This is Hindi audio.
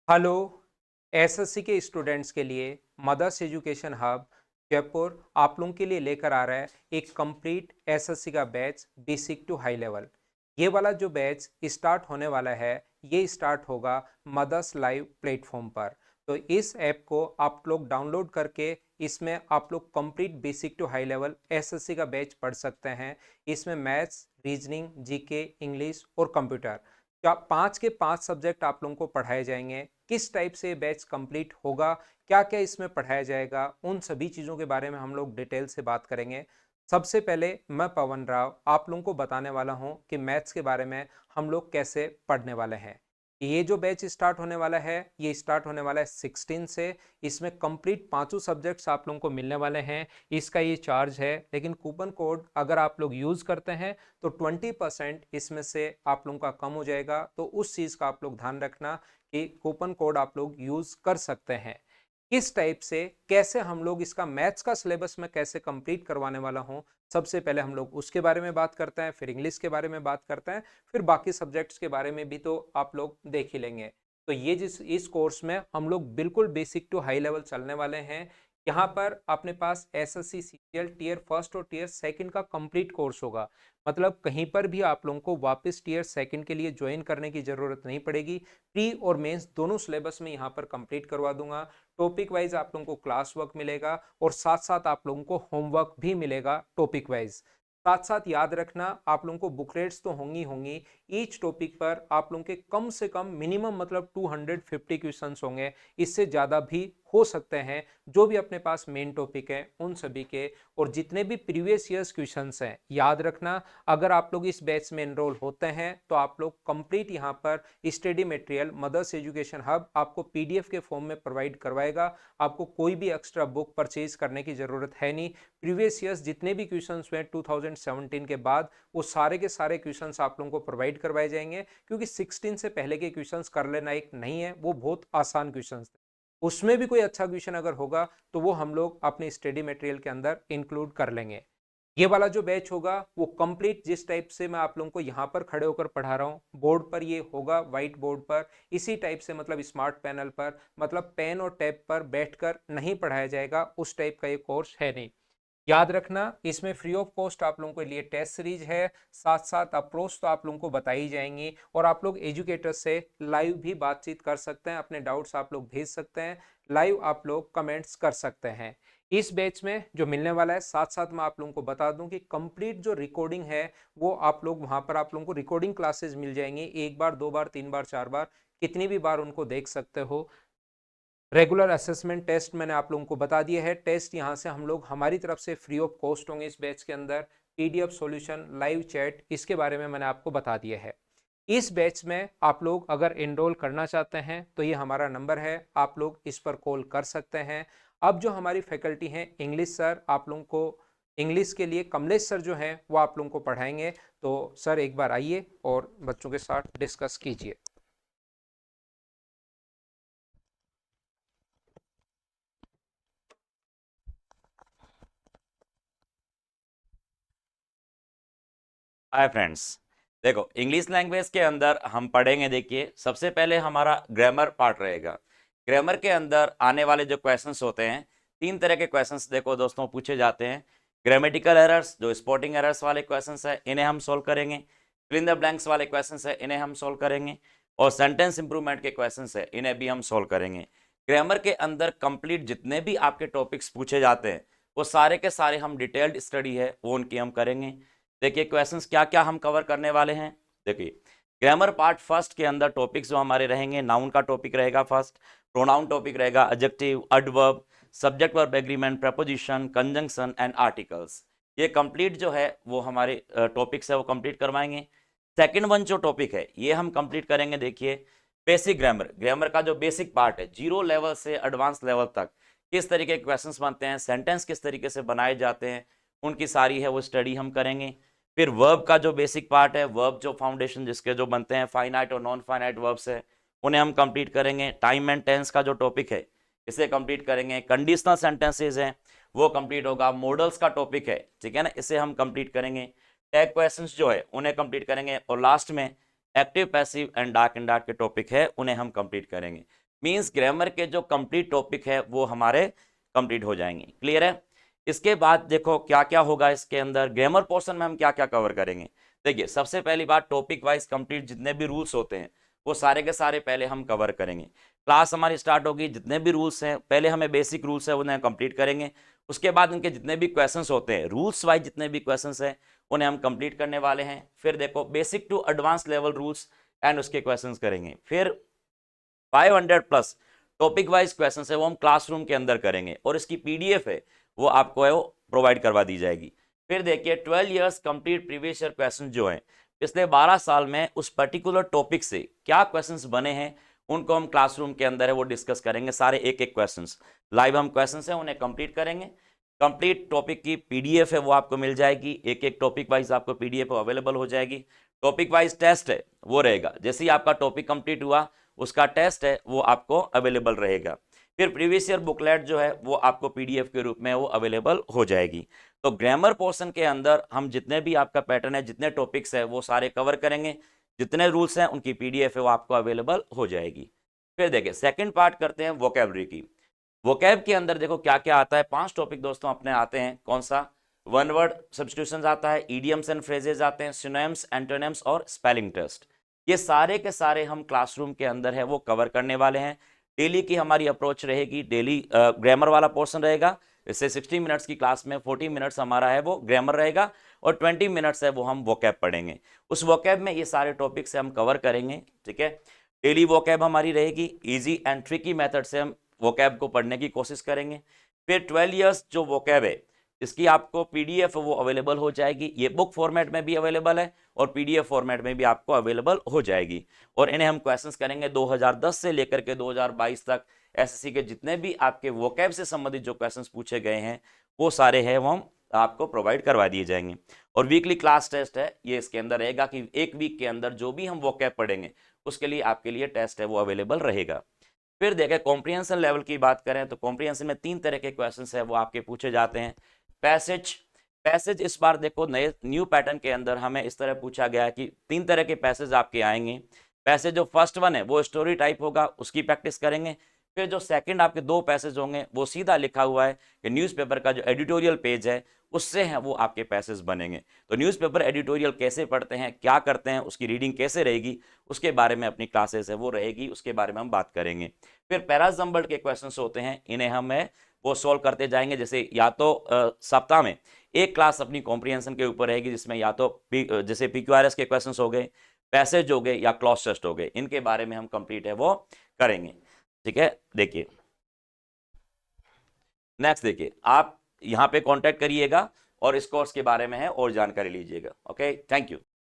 हेलो। एसएससी के स्टूडेंट्स के लिए मदर्स एजुकेशन हब जयपुर आप लोगों के लिए लेकर आ रहा है एक कंप्लीट एसएससी का batch basic to high level. ये वाला जो बैच स्टार्ट होने वाला है ये स्टार्ट होगा मदर्स लाइव प्लेटफॉर्म पर। तो इस ऐप को आप लोग डाउनलोड करके इसमें आप लोग complete basic to high level SSC का बैच पढ़ सकते हैं। इसमें मैथ्स, रीजनिंग, जीके, इंग्लिश और कंप्यूटर क्या 5 के 5 सब्जेक्ट आप लोगों को पढ़ाए जाएंगे। किस टाइप से ये बैच कंप्लीट होगा, क्या क्या इसमें पढ़ाया जाएगा, उन सभी चीज़ों के बारे में हम लोग डिटेल से बात करेंगे। सबसे पहले मैं पवन राव आप लोगों को बताने वाला हूं कि मैथ्स के बारे में हम लोग कैसे पढ़ने वाले हैं। ये जो बैच स्टार्ट होने वाला है ये स्टार्ट होने वाला है 16 से। इसमें कंप्लीट पांचों सब्जेक्ट्स आप लोगों को मिलने वाले हैं। इसका ये चार्ज है, लेकिन कूपन कोड अगर आप लोग यूज़ करते हैं तो 20% इसमें से आप लोगों का कम हो जाएगा। तो उस चीज़ का आप लोग ध्यान रखना कि कूपन कोड आप लोग यूज़ कर सकते हैं। किस टाइप से कैसे हम लोग इसका मैथ्स का सिलेबस में कैसे कंप्लीट करवाने वाला हूं, सबसे पहले हम लोग उसके बारे में बात करते हैं, फिर इंग्लिश के बारे में बात करते हैं, फिर बाकी सब्जेक्ट्स के बारे में भी तो आप लोग देख ही लेंगे। तो ये जिस इस कोर्स में हम लोग बिल्कुल बेसिक टू हाई लेवल चलने वाले हैं। यहाँ पर अपने पास एसएससी सीजीएल टीयर फर्स्ट और टीयर सेकंड का कंप्लीट कोर्स होगा। मतलब कहीं पर भी आप लोगों को वापस टीयर सेकंड के लिए ज्वाइन करने की जरूरत नहीं पड़ेगी। प्री और मेंस दोनों सिलेबस में यहाँ पर कंप्लीट करवा दूंगा। टॉपिक वाइज आप लोगों को क्लास वर्क मिलेगा और साथ साथ आप लोगों को होमवर्क भी मिलेगा टॉपिक वाइज। साथ साथ याद रखना आप लोगों को बुकलेट्स तो होंगी होंगी। ईच टॉपिक पर आप लोगों के कम से कम मिनिमम मतलब 250 क्वेश्चंस होंगे। इससे ज़्यादा भी हो सकते हैं। जो भी अपने पास मेन टॉपिक है उन सभी के और जितने भी प्रीवियस ईयर्स क्वेश्चंस हैं याद रखना। अगर आप लोग इस बैच में एनरोल होते हैं तो आप लोग कंप्लीट यहाँ पर study material mother's education hub आपको पीडीएफ के फॉर्म में प्रोवाइड करवाएगा। आपको कोई भी एक्स्ट्रा बुक परचेज करने की जरूरत है नहीं। प्रीवियस ईयर्स जितने भी क्वेश्चंस हुए 2017 के बाद वो सारे के सारे क्वेश्चंस आप लोगों को प्रोवाइड करवाए जाएंगे, क्योंकि 16 से पहले के क्वेश्चंस कर लेना एक नहीं है, वो बहुत आसान क्वेश्चंस थे। उसमें भी कोई अच्छा क्वेश्चन अगर होगा तो वो हम लोग अपने स्टडी मटेरियल के अंदर इंक्लूड कर लेंगे। ये वाला जो बैच होगा वो कंप्लीट जिस टाइप से मैं आप लोगों को यहाँ पर खड़े होकर पढ़ा रहा हूँ बोर्ड पर, ये होगा व्हाइट बोर्ड पर इसी टाइप से, मतलब स्मार्ट पैनल पर, मतलब पेन और टैब पर बैठकर नहीं पढ़ाया जाएगा। उस टाइप का ये कोर्स है नहीं। याद रखना इसमें फ्री ऑफ कॉस्ट आप लोगों के लिए टेस्ट सीरीज है। साथ साथ अप्रोच तो आप लोगों को बताई जाएंगी और आप लोग एजुकेटर से लाइव भी बातचीत कर सकते हैं। अपने डाउट्स आप लोग भेज सकते हैं, लाइव आप लोग कमेंट्स कर सकते हैं। इस बैच में जो मिलने वाला है, साथ साथ मैं आप लोगों को बता दूं कि कंप्लीट जो रिकॉर्डिंग है वो आप लोग वहां पर आप लोगों को रिकॉर्डिंग क्लासेस मिल जाएंगी। एक बार, दो बार, तीन बार, चार बार, कितनी भी बार उनको देख सकते हो। रेगुलर असेसमेंट टेस्ट मैंने आप लोगों को बता दिया है। टेस्ट यहाँ से हम लोग हमारी तरफ से फ्री ऑफ कॉस्ट होंगे इस बैच के अंदर। पीडीएफ सॉल्यूशन, लाइव चैट, इसके बारे में मैंने आपको बता दिया है। इस बैच में आप लोग अगर एनरोल करना चाहते हैं तो ये हमारा नंबर है, आप लोग इस पर कॉल कर सकते हैं। अब जो हमारी फैकल्टी हैं इंग्लिश सर, आप लोगों को इंग्लिश के लिए कमलेश सर जो हैं वो आप लोगों को पढ़ाएंगे। तो सर एक बार आइए और बच्चों के साथ डिस्कस कीजिए। Hi friends. देखो, इंग्लिश लैंग्वेज के अंदर हम पढ़ेंगे। देखिए, सबसे पहले हमारा ग्रामर पार्ट रहेगा। ग्रामर के अंदर आने वाले जो क्वेश्चंस होते हैं, तीन तरह के क्वेश्चंस देखो दोस्तों पूछे जाते हैं। ग्रामेटिकल एरर्स, जो स्पॉटिंग एरर्स वाले क्वेश्चंस है, इन्हें हम सोल्व करेंगे। फिल इन द ब्लैंक्स वाले क्वेश्चंस है, इन्हें हम सोल्व करेंगे। और सेंटेंस इंप्रूवमेंट के क्वेश्चंस है, इन्हें भी हम सोल्व करेंगे। ग्रामर के अंदर कंप्लीट जितने भी आपके टॉपिक्स पूछे जाते हैं वो सारे के सारे हम डिटेल्ड स्टडी है वो उनकी हम करेंगे। देखिए, क्वेश्चंस क्या क्या हम कवर करने वाले हैं। देखिए, ग्रामर पार्ट फर्स्ट के अंदर टॉपिक्स जो हमारे रहेंगे, नाउन का टॉपिक रहेगा फर्स्ट, प्रोनाउन टॉपिक रहेगा, adjective, adverb, subject verb agreement, preposition, conjunction and articles. ये कंप्लीट जो है वो हमारे टॉपिक्स है वो कंप्लीट करवाएंगे। सेकंड वन जो टॉपिक है ये हम कंप्लीट करेंगे। देखिए, बेसिक ग्रामर, ग्रामर का जो बेसिक पार्ट है, जीरो लेवल से एडवांस लेवल तक किस तरीके के क्वेश्चंस बनते हैं, सेंटेंस किस तरीके से बनाए जाते हैं, उनकी सारी है वो स्टडी हम करेंगे। फिर वर्ब का जो बेसिक पार्ट है, वर्ब जो फाउंडेशन जिसके जो बनते हैं, फाइनाइट और नॉन फाइनाइट वर्ब्स है, उन्हें हम कंप्लीट करेंगे। टाइम एंड टेंस का जो टॉपिक है इसे कंप्लीट करेंगे। कंडीशनल सेंटेंसेज हैं वो कंप्लीट होगा। मॉडल्स का टॉपिक है, ठीक है ना, इसे हम कंप्लीट करेंगे। टैग क्वेश्चंस जो है उन्हें कंप्लीट करेंगे। और लास्ट में एक्टिव, पैसिव एंड डार्क के टॉपिक है उन्हें हम कंप्लीट करेंगे। मीन्स ग्रामर के जो कंप्लीट टॉपिक है वो हमारे कंप्लीट हो जाएंगे। क्लियर है? इसके बाद देखो क्या क्या होगा इसके अंदर, ग्रामर पोर्शन में हम क्या क्या कवर करेंगे। देखिए सबसे पहली बात, टॉपिक वाइज कंप्लीट जितने भी रूल्स होते हैं वो सारे के सारे पहले हम कवर करेंगे। क्लास हमारी स्टार्ट होगी, जितने भी रूल्स हैं पहले हमें बेसिक रूल्स है उन्हें कंप्लीट करेंगे। उसके बाद उनके जितने भी क्वेश्चंस होते हैं रूल्स वाइज जितने भी क्वेश्चंस हैं उन्हें हम कंप्लीट करने वाले हैं। फिर देखो basic to advance level rules and उसके क्वेश्चंस करेंगे। फिर 500 प्लस टॉपिक वाइज क्वेश्चंस है वो हम क्लासरूम के अंदर करेंगे और इसकी पीडीएफ है वो आपको है वो प्रोवाइड करवा दी जाएगी। फिर देखिए 12 years complete previous year question जो हैं पिछले 12 साल में उस पर्टिकुलर टॉपिक से क्या क्वेश्चंस बने हैं उनको हम क्लासरूम के अंदर है वो डिस्कस करेंगे। सारे एक एक क्वेश्चंस लाइव हम क्वेश्चंस हैं उन्हें कंप्लीट करेंगे। कंप्लीट टॉपिक की पीडीएफ है वो आपको मिल जाएगी, एक एक टॉपिक वाइज आपको पीडीएफ अवेलेबल हो जाएगी। टॉपिक वाइज टेस्ट है वो रहेगा, जैसे ही आपका टॉपिक कंप्लीट हुआ उसका टेस्ट है वो आपको अवेलेबल रहेगा। फिर प्रीवियस ईयर बुकलेट जो है वो आपको पीडीएफ के रूप में वो अवेलेबल हो जाएगी। तो ग्रामर पोर्शन के अंदर हम जितने भी आपका पैटर्न है, जितने टॉपिक्स है वो सारे कवर करेंगे, जितने रूल्स हैं उनकी पीडीएफ है वो आपको अवेलेबल हो जाएगी। फिर देखिए सेकंड पार्ट करते हैं वोकैबुलरी की। वोकैब के अंदर देखो क्या क्या आता है, 5 टॉपिक दोस्तों अपने आते हैं। कौन सा? वन वर्ड सब्स्टिट्यूशंस आता है, इडियम्स एंड फ्रेजेस आते हैं, सिनोनिम्स, एंटोनिम्स और स्पेलिंग टेस्ट। ये सारे के सारे हम क्लासरूम के अंदर है वो कवर करने वाले हैं। डेली की हमारी अप्रोच रहेगी, डेली ग्रामर वाला पोर्शन रहेगा। इससे 60 मिनट्स की क्लास में 40 मिनट्स हमारा है वो ग्रामर रहेगा और 20 मिनट्स है वो हम वोकैब पढ़ेंगे। उस वोकैब में ये सारे टॉपिक से हम कवर करेंगे। ठीक है, डेली वोकैब हमारी रहेगी, इजी एंड ट्रिकी मेथड से हम वोकैब को पढ़ने की कोशिश करेंगे। फिर 12 इयर्स जो वोकैब है इसकी आपको पीडीएफ वो अवेलेबल हो जाएगी, ये बुक फॉर्मेट में भी अवेलेबल है और पीडीएफ फॉर्मेट में भी आपको अवेलेबल हो जाएगी। और इन्हें हम क्वेश्चंस करेंगे 2010 से लेकर के 2022 तक। एसएससी के जितने भी आपके वोकैब से संबंधित जो क्वेश्चंस पूछे गए हैं वो सारे हैं वो हम आपको प्रोवाइड करवा दिए जाएंगे। और वीकली क्लास टेस्ट है ये इसके अंदर रहेगा कि एक वीक के अंदर जो भी हम वोकैब पढ़ेंगे उसके लिए आपके लिए टेस्ट है वो अवेलेबल रहेगा। फिर देखें कॉम्प्रिहेंशन लेवल की बात करें तो कॉम्प्रिहेंशन में 3 तरह के क्वेश्चंस है वो आपके पूछे जाते हैं। पैसेज, पैसेज इस बार देखो नए न्यू पैटर्न के अंदर हमें इस तरह पूछा गया है कि 3 तरह के पैसेज आपके आएंगे। पैसेज जो फर्स्ट वन है वो स्टोरी टाइप होगा, उसकी प्रैक्टिस करेंगे। फिर जो सेकंड आपके 2 पैसेज होंगे वो सीधा लिखा हुआ है कि न्यूज़पेपर का जो एडिटोरियल पेज है उससे हैं वो आपके पैसेज बनेंगे। तो न्यूज़पेपर एडिटोरियल कैसे पढ़ते हैं, क्या करते हैं, उसकी रीडिंग कैसे रहेगी, उसके बारे में अपनी क्लासेस है वो रहेगी, उसके बारे में हम बात करेंगे। फिर पैराजम्बल्ड के क्वेश्चंस होते हैं, इन्हें हम वो सॉल्व करते जाएंगे। जैसे या तो सप्ताह में एक क्लास अपनी कॉम्प्रिहेंशन के ऊपर रहेगी जिसमें या तो जैसे पीक्यूआरएस के क्वेश्चंस हो गए, पैसेज हो गए या क्लॉज टेस्ट हो गए, इनके बारे में हम कंप्लीट है वो करेंगे। ठीक है, देखिए नेक्स्ट देखिए आप यहाँ पे कांटेक्ट करिएगा और इस कोर्स के बारे में है और जानकारी लीजिएगा। Okay, thank you.